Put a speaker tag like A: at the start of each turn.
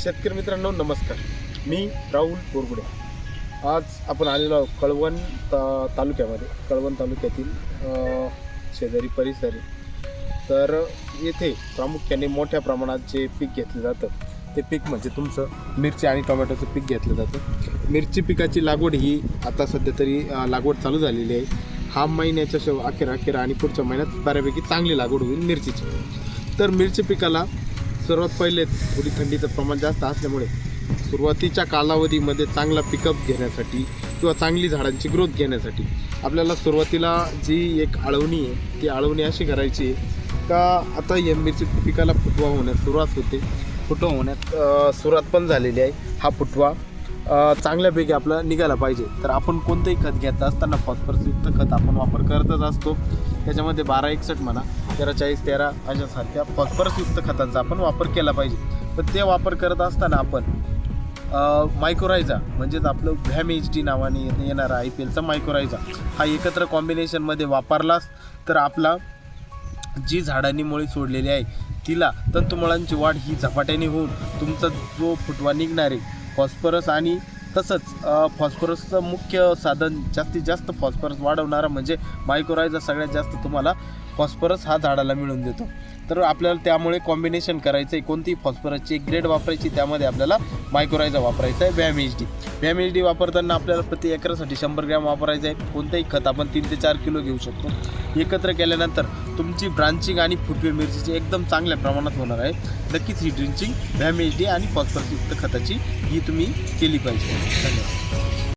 A: शेतकरी मित्रांनो नमस्कार. मी राहुल बोरगुडे. आज आपण आलेलो आहोत कळवण तालुक्यामध्ये, कळवण तालुक्यातील शेजारी परिसरी. तर येथे प्रामुख्याने मोठ्या प्रमाणात जे पीक घेतलं जातं ते पीक म्हणजे तुमचं मिरची आणि टोमॅटोचं पीक घेतलं जातं. मिरची पिकाची लागवड ही आता सध्या तरी लागवड चालू झालेली आहे. हा महिन्याच्या अखेर आणि पुढच्या महिन्यात बऱ्यापैकी चांगली लागवड होईल मिरचीची. तर मिरची पिकाला सर्वात पहिले थोडी थंडीचं प्रमाण जास्त असल्यामुळे सुरुवातीच्या कालावधीमध्ये चांगला पिकअप घेण्यासाठी किंवा चांगली झाडांची ग्रोथ घेण्यासाठी आपल्याला सुरुवातीला जी एक आळवणी आहे ती आळवणी अशी करायची आहे का आता या मिरची पिकाला फुटवा होण्यास सुरुवात होते. फुटवा होण्यात सुरुवात पण झालेली आहे. हा फुटवा चांगल्यापैकी आपला निघायला पाहिजे. तर आपण कोणतंही खत घेत असताना फॉस्फरसयुक्त खत आपण वापर करतच असतो. त्याच्यामध्ये 1261 म्हणा, 1340-13 अशासारख्या फॉस्फरसयुक्त खतांचा आपण वापर केला पाहिजे. पण ते वापर करत असताना आपण मायक्रोरायझा म्हणजेच आपलं व्हॅम HD नावाने येणारा IPLचा मायक्रोरायझा हा एकत्र कॉम्बिनेशनमध्ये वापरलास तर आपला जी झाडांनी मुळी सोडलेली आहे तिला तंतुमुळांची वाढ ही झपाट्याने होऊन तुमचा जो फुटवा निघणार आहे फॉस्फरस आणि तसंच फॉस्फरसचं मुख्य साधन जास्तीत जास्त फॉस्फरस वाढवणारा म्हणजे मायक्रोरायझा सगळ्यात जास्त तुम्हाला फॉस्फरस हा झाडाला मिळून देतो. तर आपल्याला त्यामुळे कॉम्बिनेशन करायचं आहे. कोणतीही फॉस्फरसची एक ग्रेड वापरायची, त्यामध्ये आपल्याला मायक्रोरायझा वापरायचा आहे. व्हॅम HD वापरताना आपल्याला प्रति एकरासाठी 100 ग्रॅम वापरायचं आहे. कोणतंही खत आपण 3 ते 4 किलो घेऊ शकतो. एकत्र केल्यानंतर तुमची ब्रांचिंग आणि फुटवे मिरचीची एकदम चांगल्या प्रमाणात होणार आहे. नक्कीच ही ड्रिंचिंग व्हॅम HD आणि फॉस्फरसयुक्त खताची ही तुम्ही केली पाहिजे. धन्यवाद.